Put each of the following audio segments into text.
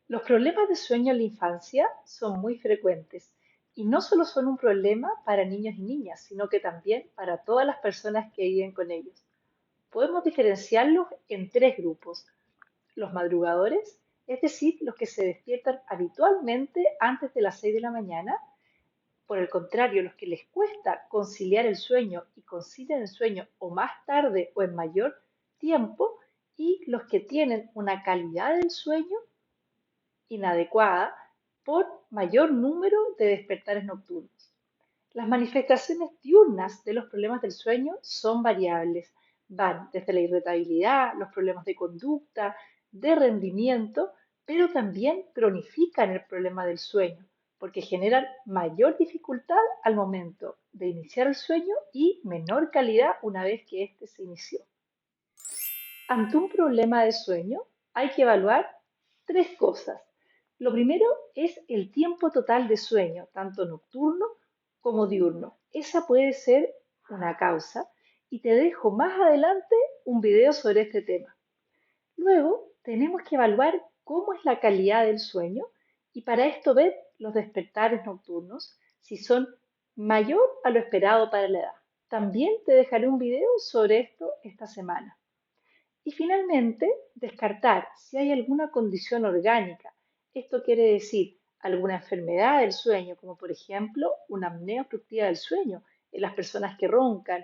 Los problemas de sueño en la infancia son muy frecuentes y no solo son un problema para niños y niñas, sino que también para todas las personas que viven con ellos. Podemos diferenciarlos en tres grupos. Los madrugadores, es decir, los que se despiertan habitualmente antes de las 6 de la mañana. Por el contrario, los que les cuesta conciliar el sueño y concilian el sueño o más tarde o en mayor tiempo, y los que tienen una calidad del sueño inadecuada por mayor número de despertares nocturnos. Las manifestaciones diurnas de los problemas del sueño son variables. Van desde la irritabilidad, los problemas de conducta, de rendimiento, pero también cronifican el problema del sueño, porque generan mayor dificultad al momento de iniciar el sueño y menor calidad una vez que éste se inició. Ante un problema de sueño hay que evaluar tres cosas. Lo primero es el tiempo total de sueño, tanto nocturno como diurno. Esa puede ser una causa y te dejo más adelante un video sobre este tema. Luego tenemos que evaluar cómo es la calidad del sueño y para esto ver los despertares nocturnos, si son mayor a lo esperado para la edad. También te dejaré un video sobre esto esta semana. Y finalmente, descartar si hay alguna condición orgánica. Esto quiere decir alguna enfermedad del sueño, como por ejemplo una apnea obstructiva del sueño en las personas que roncan,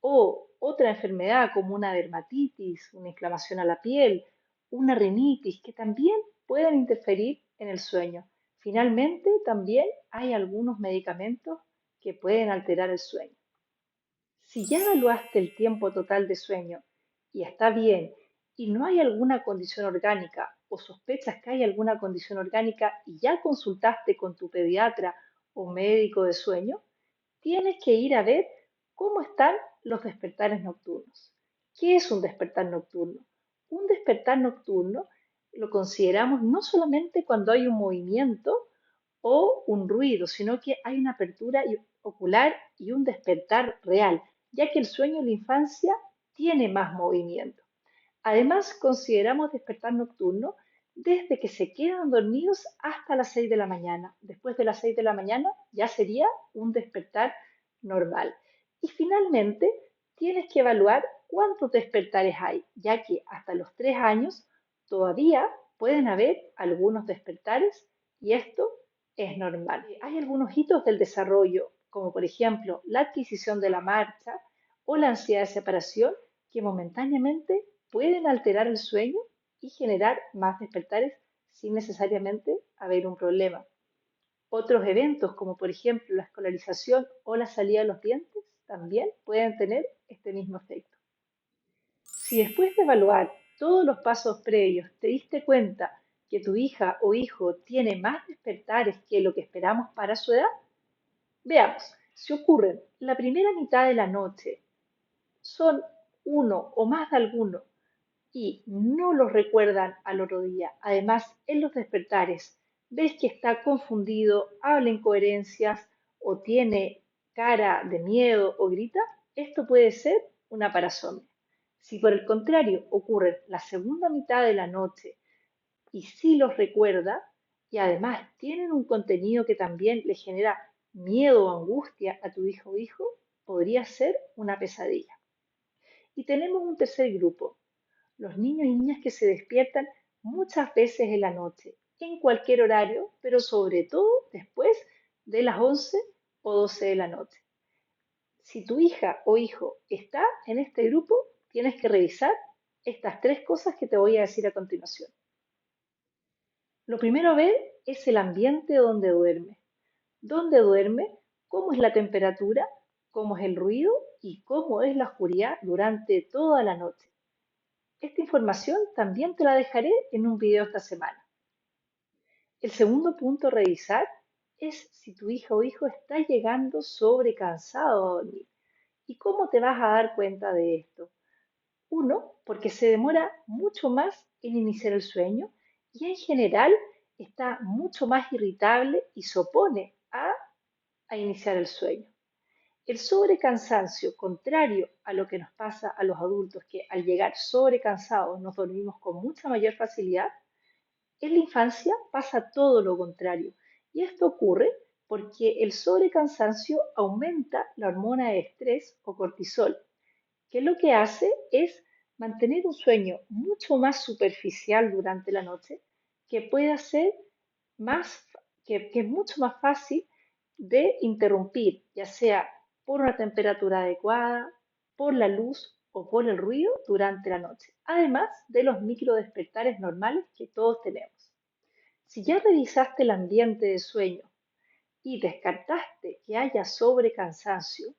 o otra enfermedad como una dermatitis, una inflamación a la piel, una rinitis, que también pueden interferir en el sueño. Finalmente, también hay algunos medicamentos que pueden alterar el sueño. Si ya evaluaste el tiempo total de sueño y está bien y no hay alguna condición orgánica o sospechas que hay alguna condición orgánica y ya consultaste con tu pediatra o médico de sueño, tienes que ir a ver cómo están los despertares nocturnos. ¿Qué es un despertar nocturno? Un despertar nocturno lo consideramos no solamente cuando hay un movimiento o un ruido, sino que hay una apertura ocular y un despertar real, ya que el sueño en la infancia tiene más movimiento. Además, consideramos despertar nocturno desde que se quedan dormidos hasta las 6 de la mañana. Después de las 6 de la mañana ya sería un despertar normal. Y finalmente, tienes que evaluar cuántos despertares hay, ya que hasta los 3 años todavía pueden haber algunos despertares y esto es normal. Hay algunos hitos del desarrollo, como por ejemplo la adquisición de la marcha o la ansiedad de separación, que momentáneamente pueden alterar el sueño y generar más despertares sin necesariamente haber un problema. Otros eventos, como por ejemplo la escolarización o la salida de los dientes, también pueden tener este mismo efecto. Si después de evaluar todos los pasos previos te diste cuenta que tu hija o hijo tiene más despertares que lo que esperamos para su edad, veamos, si ocurren la primera mitad de la noche, son uno o más de alguno y no los recuerdan al otro día. Además, en los despertares, ves que está confundido, habla incoherencias o tiene cara de miedo o grita, esto puede ser una parasomnia. Si por el contrario ocurre la segunda mitad de la noche y sí los recuerda y además tienen un contenido que también le genera miedo o angustia a tu hijo o hijo, podría ser una pesadilla. Y tenemos un tercer grupo, los niños y niñas que se despiertan muchas veces en la noche, en cualquier horario, pero sobre todo después de las 11 o 12 de la noche. Si tu hija o hijo está en este grupo, tienes que revisar estas tres cosas que te voy a decir a continuación. Lo primero a ver es el ambiente donde duerme. ¿Dónde duerme? ¿Cómo es la temperatura? ¿Cómo es el ruido? ¿Y cómo es la oscuridad durante toda la noche? Esta información también te la dejaré en un video esta semana. El segundo punto a revisar es si tu hija o hijo está llegando sobrecansado a dormir. ¿Y cómo te vas a dar cuenta de esto? Uno, porque se demora mucho más en iniciar el sueño y en general está mucho más irritable y se opone a iniciar el sueño. El sobrecansancio, contrario a lo que nos pasa a los adultos, que al llegar sobrecansados nos dormimos con mucha mayor facilidad, En la infancia pasa todo lo contrario, y esto ocurre porque el sobrecansancio aumenta la hormona de estrés o cortisol, que lo que hace es mantener un sueño mucho más superficial durante la noche, que puede ser más, que es mucho más fácil de interrumpir, ya sea por una temperatura adecuada, por la luz o por el ruido durante la noche, además de los micro despertares normales que todos tenemos. Si ya revisaste el ambiente de sueño y descartaste que haya sobrecansancio,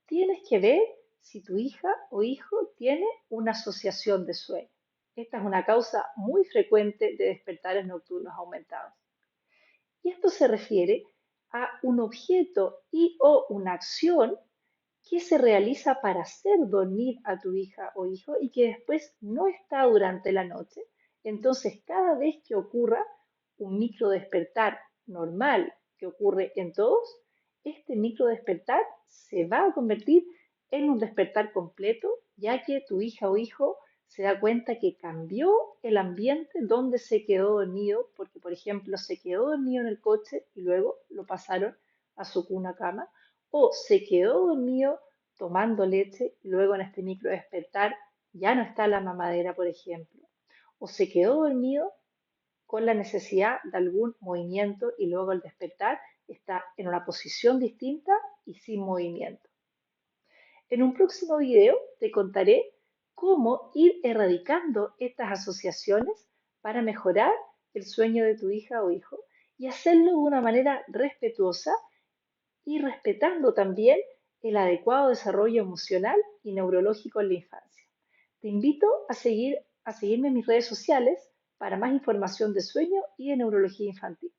tienes que ver si tu hija o hijo tiene una asociación de sueño. Esta es una causa muy frecuente de despertares nocturnos aumentados. Y esto se refiere a un objeto y o una acción que se realiza para hacer dormir a tu hija o hijo y que después no está durante la noche. Entonces, cada vez que ocurra un micro despertar normal que ocurre en todos, este micro despertar se va a convertir en un despertar completo, ya que tu hija o hijo se da cuenta que cambió el ambiente donde se quedó dormido, porque por ejemplo se quedó dormido en el coche y luego lo pasaron a su cuna cama, o se quedó dormido tomando leche y luego en este micro despertar ya no está la mamadera, por ejemplo, o se quedó dormido con la necesidad de algún movimiento y luego al despertar está en una posición distinta y sin movimiento. En un próximo video te contaré cómo ir erradicando estas asociaciones para mejorar el sueño de tu hija o hijo y hacerlo de una manera respetuosa y respetando también el adecuado desarrollo emocional y neurológico en la infancia. Te invito a seguirme en mis redes sociales para más información de sueño y de neurología infantil.